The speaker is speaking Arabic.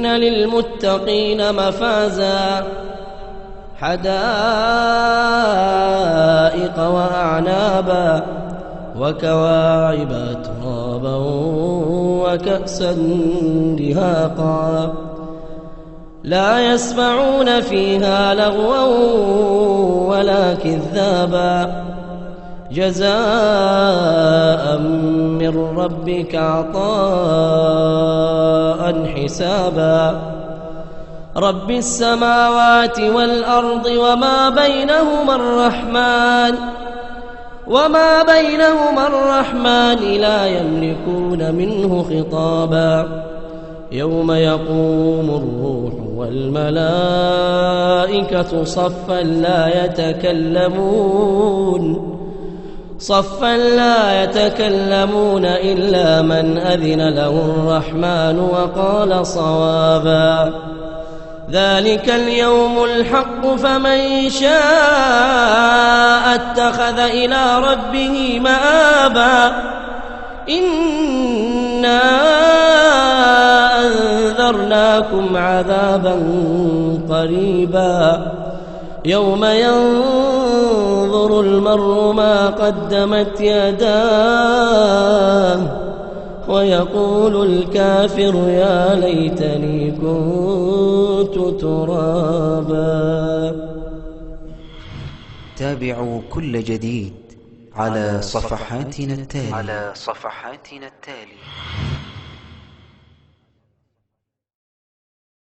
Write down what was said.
إن للمتقين مفازا حدائق وأعنابا وكواعب أترابا وكأسا دهاقا لا يسمعون فيها لغوا ولا كذابا جزاء من ربك عطاء حسابا رب السماوات والأرض وما بينهما الرحمن لا يملكون منه خطابا يوم يقوم الروح والملائكة صفا لا يتكلمون إلا من أذن له الرحمن وقال صوابا ذلك اليوم الحق فمن شاء اتخذ إلى ربه مآبا إنا أنذرناكم عذابا قريبا يوم ينظر المرء ما قدمت يداه ويقول الكافر يا ليتني كنت ترابا. تابعوا كل جديد على صفحاتنا التالية